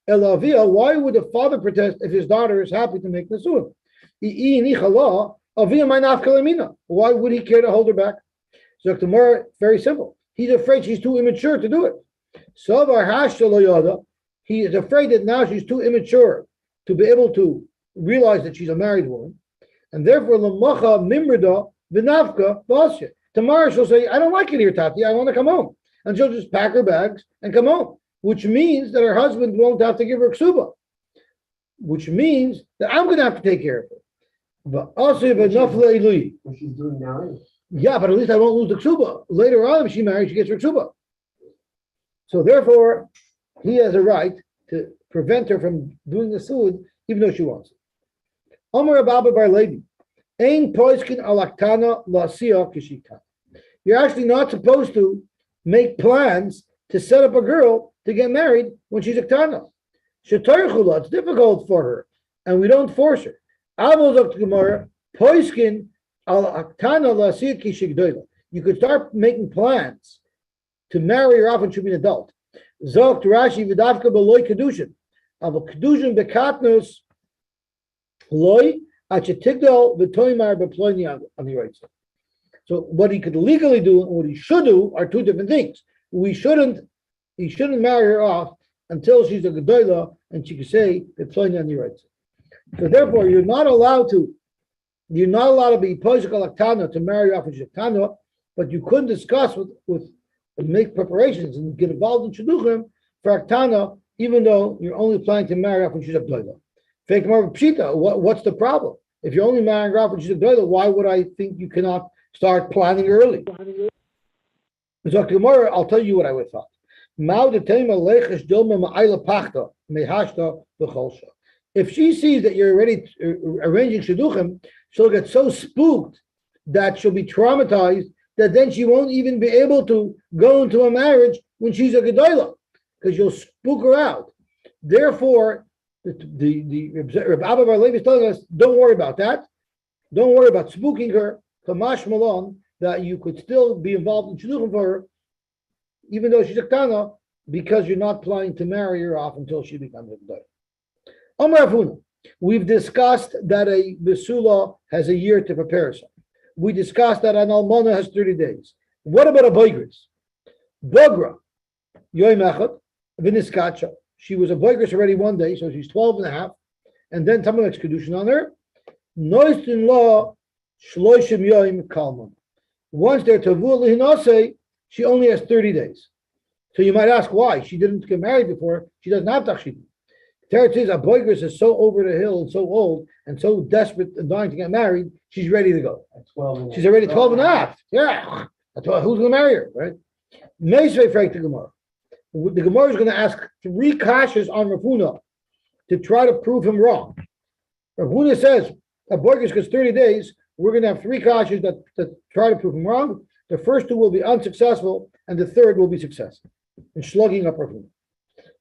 Elavia, why would the father protest if his daughter is happy to make Nisuin? Why would he care to hold her back? So Gemara, very simple. He's afraid she's too immature to do it. He is afraid that now she's too immature to be able to realize that she's a married woman. And therefore, tomorrow she'll say, I don't like it here, Tati. I want to come home. And she'll just pack her bags and come home, which means that her husband won't have to give her ksuba, which means that I'm going to have to take care of her. But also, What she's doing now is. yeah, but at least I won't lose the ksuba. Later on, if she marries, she gets her ksuba. So therefore, he has a right to prevent her from doing the suud, even though she wants it. Amar Abba Bar Levi, Ein poiskin alaktana la'asiya kishita. You're actually not supposed to make plans to set up a girl to get married when she's a ktana. It's difficult for her, and we don't force her. Poiskin alaktana la'asiya kishigdoila. You could start making plans to marry her off when she'll be an adult. Zokt Rashi v'davka b'loy kedushin. Av kedushin bekatnus loy achetigdal v'toymar b'ployni on the right side. So what he could legally do and what he should do are two different things. He shouldn't marry her off until she's a gedola and she can say b'ployni on the right side. So therefore, you're not allowed to be poishkal aktana to marry her off when she's a ktana, but you couldn't discuss with make preparations and get involved in shidduchim for aktana, even though you're only planning to marry off when she's a gdoila. Fake more pshita. What's the problem? If you're only marrying her off when she's a gdoila, why would I think you cannot start planning early? So tomorrow I'll tell you what I would thought. If she sees that you're already arranging shidduchim, she'll get so spooked that she'll be traumatized that then she won't even be able to go into a marriage when she's a gedola, because you'll spook her out. Therefore, the Abba Bar Levi is telling us, don't worry about that. Don't worry about spooking her. Kamash Malon, that you could still be involved in shidduchim for her, even though she's a ktana, because you're not planning to marry her off until she becomes a gedola. Amar Avuna, we've discussed that a besula has a year to prepare herself. We discussed that an almana has 30 days. What about a boigris? Bogra, yoy mechad, v'niskacha. She was a boigris already one day, so she's 12 and a half. And then someone makes kedushin on her. Noistin law, shloishim yoim kalman. Once they're tavul lihinase, she only has 30 days. So you might ask why. She didn't get married before. She doesn't have tachshit. Teretz says a boigris is so over the hill and so old and so desperate and dying to get married, she's ready to go. She's already 12 and a half. Yeah. Who's going to marry her, right? Meisvei freik the Gemara. The Gemara is going to ask 3 kashas on Rav Huna to try to prove him wrong. Rav Huna says a boigris gets 30 days. We're going to have 3 kashas that try to prove him wrong. The first 2 will be unsuccessful, and the third will be successful in slugging up Rav Huna.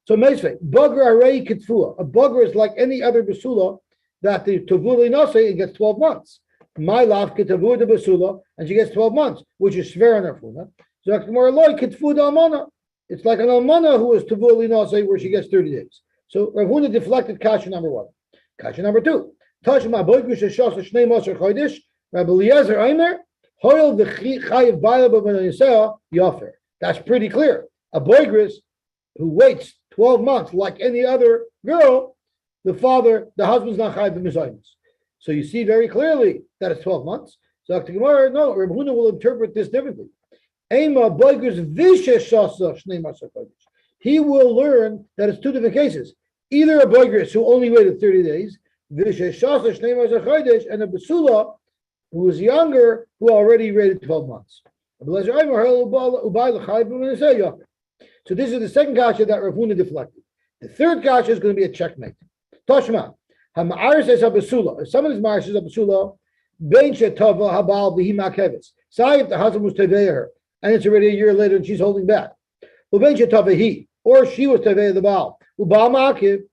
So Meisvei, Bagra Arei Kitfua. A Bagra is like any other Basula that the Tavuli Nase, it gets 12 months. My love Kitavur the Basula, and she gets 12 months, which is Sver on Arfuna. So Akmar Kitfu the Almana. It's like an Almana who is Tavuli Nase, where she gets 30 days. So Rav Huna deflected Kasha number 1. Kasha number 2. Tashma Boigrish Shas Shnei Moser Chodesh, Rabbi Eliezer Eimer, Hoil the Chayiv Baila B'Benayisea Yafer. That's pretty clear. A Boigris who waits 12 months like any other girl, the husband's not chayiv b'mizaynis. So you see very clearly that it's 12 months. So Dr. Gemara, no, Reb Huna will interpret this differently. He will learn that it's 2 different cases. Either a boigris who only waited 30 days, and a basula who was younger, who already waited 12 months. So this is the second kasha that Rav Huna deflected. The third kasha is going to be a checkmate. Toshma, if someone is married, says a basula, bein shetava habal v'hi makeves. Say if the husband was teveya her, and it's already a year later and she's holding back. Ubein shetava he, or she was teveya the baal. Ubal makev.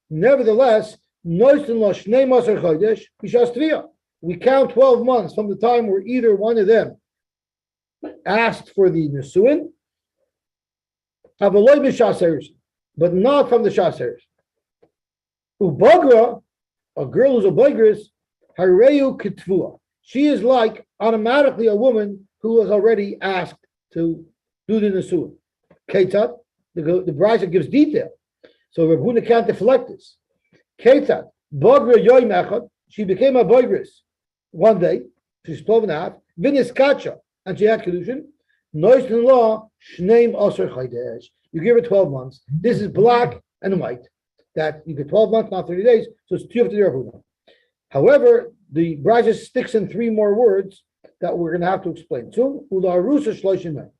Nevertheless, noistin lo shnei masar chodesh b'shas tviyah. We count 12 months from the time where either one of them asked for the nesuin, but not from the shaseres. Ubagra, a girl who's a boigris, hareyu kitvua. She is like automatically a woman who was already asked to do the nesuah. Ketat, the brisa gives detail. So Rav Huna can't deflect this. Ketat, bagra yoyim echad, she became a boigris one day, she's 12 and a half, vinis kacha, and she had kedushin. Nois in law, shneim aser chaydesh. You give her 12 months. This is black and white. That you get 12 months, not 30 days, so it's tiyuf to Rav Huna. However, the brisa sticks in three more words that we're going to have to explain. So, ularusa shloishim men.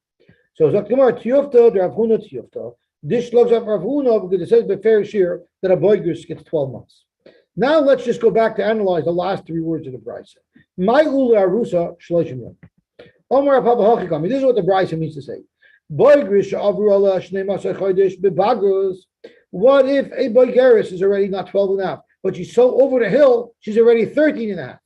So, Zaktimar tiyufta, Rav Huna tiyufta. This looks up Rav Huna because it says befer shir that a boigris gets 12 months. Now let's just go back to analyze the last three words of the brisa. My ularusa shloishim men. Omar Papa Hachikam. This is what the brisa means to say. Boigris sha'avru ala shnei masay chodesh bebagrus. What if a boigeris is already not 12 and a half, but she's so over the hill, she's already 13 and a half?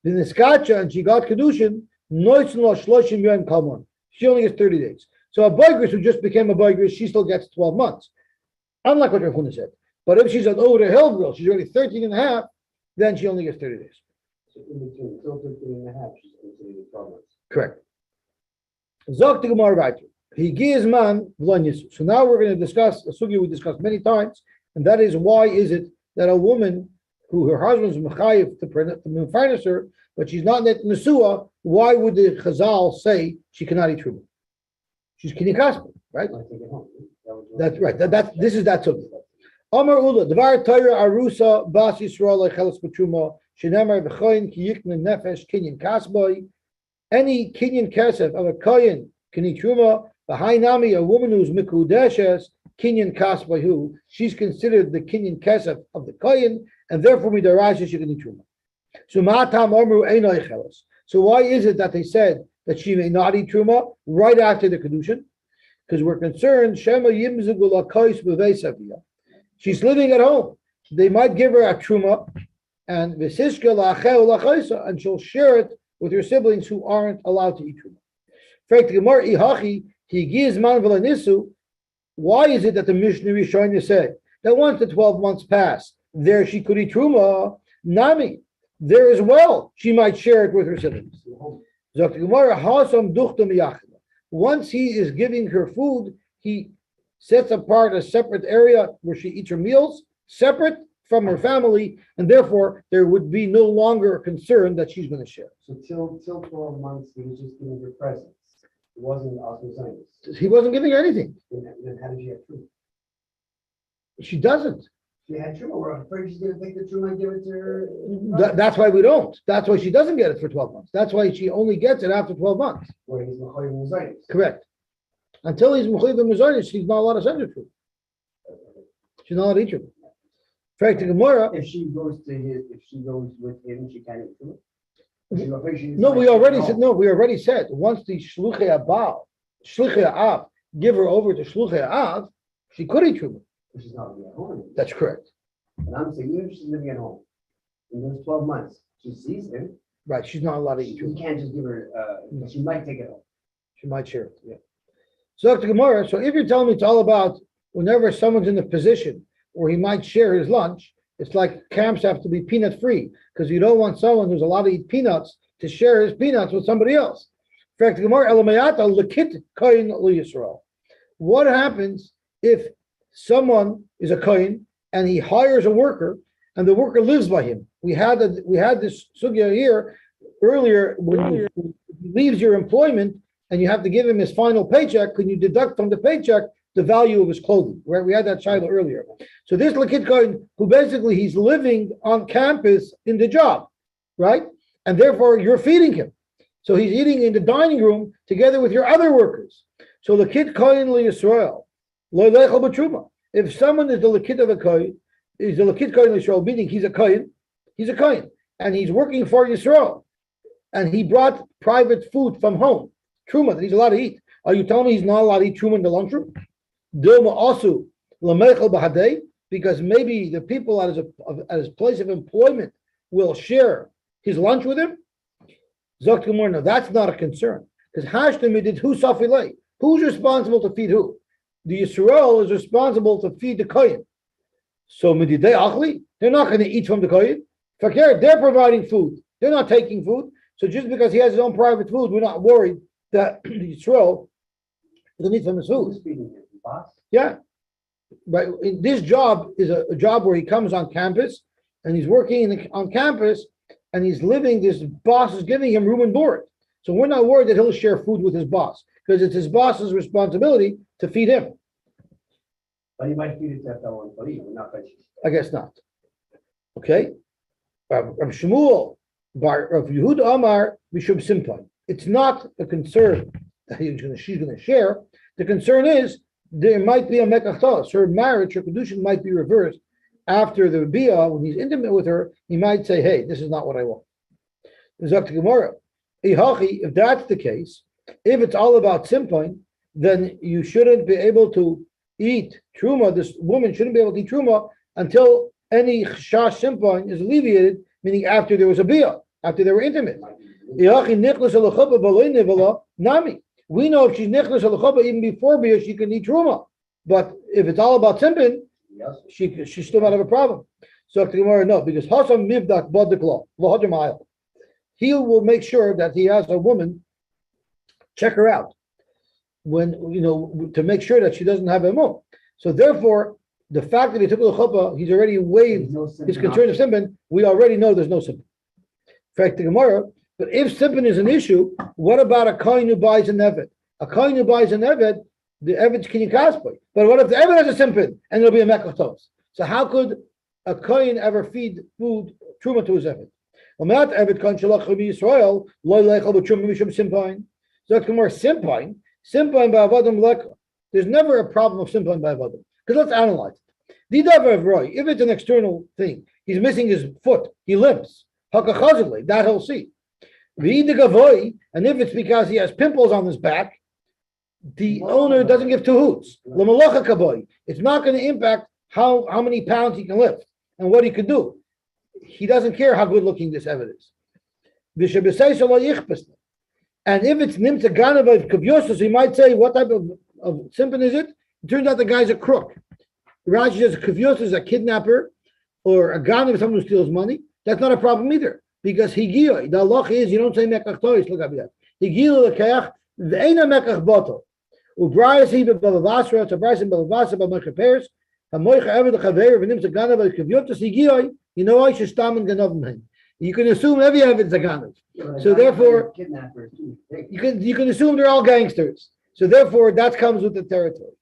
The niskacha, and she got kedushin, noitzin lo shloshim yom kalmon. She only gets 30 days. So a boigris who just became a boigris, she still gets 12 months. Unlike what Rav Huna said. But if she's an over the hill girl, she's already 13 and a half, then she only gets 30 days. So in between, till 13 and a half, she's considered 12 months. Correct. Zok the Gemara weiter. He gives man v'lo. So now we're going to discuss a sugya we discussed many times, and that is why is it that a woman who her husband's mechayiv to mefarnes her, but she's not net nesua, why would the Chazal say she cannot eat truma? She's kinikaspa, right? That's right. This is that sugya. Amar Ula, Dvar Torah Arusa Bas Yisrael Lechelas B'Truma Shenemar V'Choyin Ki Yikne Nefesh Kinyan Kasboi. Any Kinyan Kesef of a Koyin Kini Truma B'Hainami, a woman who's Mikudeshes Kinyan Kasboi, who she's considered the Kinyan Kesef of the Koyin, and therefore Midarash she can eat Truma. So Matam Amru Einoi Chelas. So why is it that they said that she may not eat Truma right after the Kedushin? Because we're concerned Shema Yimzugul Akois B'Veisaviyah. She's living at home. They might give her a truma, and and she'll share it with her siblings who aren't allowed to eat truma. Why is it that the missionary Rishonim said that once the 12 months pass, there she could eat truma? Nami, there as well, she might share it with her siblings. Once he is giving her food, he sets apart a separate area where she eats her meals, separate from her family, and therefore there would be no longer a concern that she's going to share. So till 12 months, he was just giving her presents. It wasn't also Zionist. He wasn't giving her anything. Then how did she have truma? She doesn't. She had truma. We're afraid she's going to take the truma and give it to her. That's why we don't. That's why she doesn't get it for 12 months. That's why she only gets it after 12 months. Where he's Mechoyim Zionist. Correct. Until he's mechuyev b'mezonish, she's not allowed to send her food. She's not allowed to eat her. In fact, the Gemara. If she goes with him, she can't eat truma. No, we already said once the shluchei av give her over to shluchei av, she could eat truma. She's not living at home. That's correct. And I'm saying even if she's living at home, in those 12 months, she sees him. Right, she's not allowed to eat You truma. can't just give her. She might take it home. She might share it. Yeah. So Dr. Gemara, so if you're telling me it's all about whenever someone's in a position where he might share his lunch, it's like camps have to be peanut free because you don't want someone who's allowed to eat peanuts to share his peanuts with somebody else. In fact, Gemara, what happens if someone is a kohen and he hires a worker and the worker lives by him? We had this sugya here earlier when he leaves your employment and you have to give him his final paycheck, can you deduct from the paycheck the value of his clothing? Right? We had that shiloh earlier. So this Lakit Kohen, who basically he's living on campus in the job, right? And therefore you're feeding him. So he's eating in the dining room together with your other workers. So Lakit Kohen Yisrael, lo lechel b'truma. If someone is the Lakit of a Kohen, is the Lakit Kohen Yisrael, meaning he's a Kohen, and he's working for Yisrael, and he brought private food from home, truma that he's allowed to eat. Are you telling me he's not allowed to eat truma in the lunchroom? Dilma also lamechel b'hadei, because maybe the people at his place of employment will share his lunch with him. Zok Gemara, no, that's not a concern because hashtem did who safilei. Who's responsible to feed who? The Yisrael is responsible to feed the kohen. So mididei achli, they're not going to eat from the kohen. Fakir, they're providing food. They're not taking food. So just because he has his own private food, we're not worried that the Yisrael doesn't eat from his food. Who's feeding him? The boss? Yeah. But this job is a job where he comes on campus and he's working on campus and he's living, this boss is giving him room and board. So we're not worried that he'll share food with his boss because it's his boss's responsibility to feed him. But he might feed it to that fellow employee, but not by. I guess not. Okay. Shmuel, of Yehuda Amar, Mishum Simpan. It's not a concern that she's going to share. The concern is there might be a mekachtos. Her marriage, her kedushin might be reversed after the bia. When he's intimate with her, he might say, "Hey, this is not what I want." Zok to Gemara. If that's the case, if it's all about simpan, then you shouldn't be able to eat truma. This woman shouldn't be able to eat truma until any chash simpan is alleviated, meaning after there was a bia, after they were intimate. Nami. We know if she's nichnas al even before bia, she can eat truma. But if it's all about simpin, she still might have a problem. So the Gemara, no, because Hasam mivdak badikla v'hadim. He will make sure that he has a woman check her out when to make sure that she doesn't have a mum. So therefore, the fact that he took the chuppah, he's already waived his concern of simpin. We already know there's no simpin. In fact, the Gemara. But if simpin is an issue, what about a kohen who buys an eved? A kohen who buys an eved, the eved's kinyan kaspai. But what if the eved has a simpin and it'll be a mekachtos? So how could a kohen ever feed food truma to his eved? Not eved kohen shalach Yisrael lo lechal b'truma mishum simpin. So it's more simpin ba'avadim leka. There's never a problem of simpin ba'avadim because let's analyze it. If it's an external thing, he's missing his foot, he limps. Hakachazile, that he'll see. And if it's because he has pimples on his back, the owner doesn't give two hoots. It's not going to impact how many pounds he can lift and what he can do. He doesn't care how good looking this evidence is. And if it's nimtza ganav kavyosos, he might say, what type of simpin is it? It turns out the guy's a crook. Rashi says kavyosos is a kidnapper or a ganav, someone who steals money. That's not a problem either. Because higiyah, the halach is you don't say mekach tois. Look at that. Higiyah lekach ve'ena mekach botol. Ubrayas he b'balavasra. It's a brayas in balavasra b'moicha pears. Hamoicha eved lechaveir v'nim zaganav v'kavyotas higiyah. You know why she's stamming ganav. You can assume every eved's a ganav. So therefore, you can assume they're all gangsters. So therefore, that comes with the territory.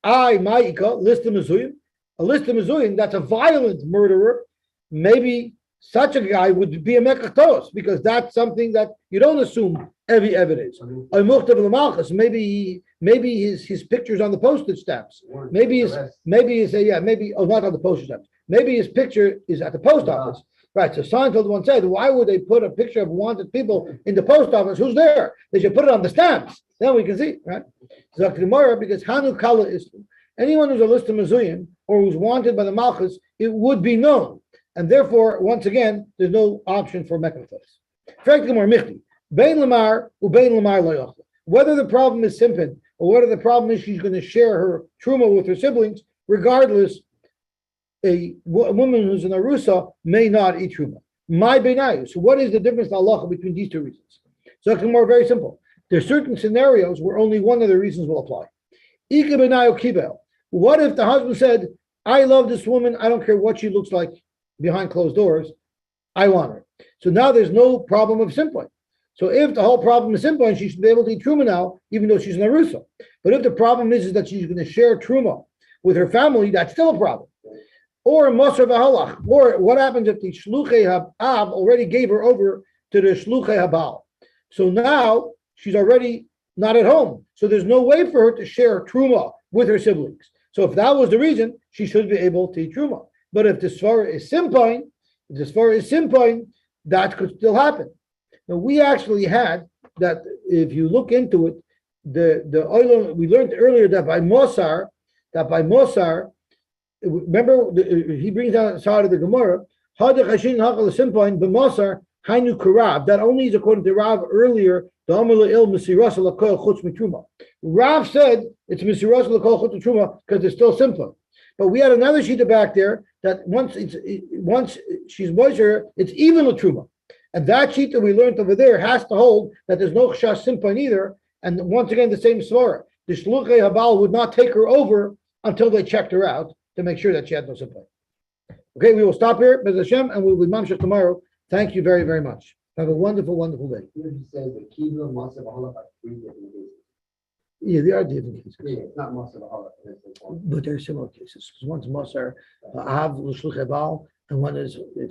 Ma'ika list of mezuyim. A list of mezuyim that's a violent murderer. Maybe such a guy would be a mekachtos because that's something that you don't assume every evidence. Maybe his pictures on the postage stamps. Maybe not on the postage stamps. Maybe his picture is at the post office. Right. So Seinfeld once said, why would they put a picture of wanted people in the post office? Who's there? They should put it on the stamps. Then we can see, right? Because Hanu Kala is anyone who's a list of Mezuyim or who's wanted by the Malchus, it would be known. And therefore, once again, there's no option for mekachtos. Whether the problem is simpin or whether the problem is she's going to share her truma with her siblings, regardless, a woman who's an arusa may not eat truma. My benayu. So what is the difference in halacha between these two reasons? So it's more very simple. There are certain scenarios where only one of the reasons will apply. Ika benayu kibel. What if the husband said, I love this woman, I don't care what she looks like behind closed doors, I want her. So now there's no problem of simpon. So if the whole problem is simpon, she should be able to eat truma now, even though she's an arusa. But if the problem is that she's going to share truma with her family, that's still a problem. Or Mosar v'halach. Or what happens if the shluchei ha'ab already gave her over to the shluchei ha'bal? So now she's already not at home. So there's no way for her to share truma with her siblings. So if that was the reason, she should be able to eat truma. But if the svara is simpine, that could still happen. Now we actually had that. If you look into it, the oil we learned earlier that by Mosar, remember he brings down side of the Gemara. That only is according to Rav earlier. Rav said it's misiras l'kol chutz truma because it's still simple. But we had another shita back there that once she's moisture, it's even a truma. And that shita we learned over there has to hold that there's no chashash simpan either. And once again, the same svara. The shluchei habal would not take her over until they checked her out to make sure that she had no simpan. Okay, we will stop here, Bez Hashem, and we will be mamshech tomorrow. Thank you very, very much. Have a wonderful, wonderful day. Here he says the kibla must have a halach are 3 different cases. Yeah, there are different cases. Yeah, it's not must have a halach. But there are similar cases. One's Mosar, Av, L'shluchei Baal, and one is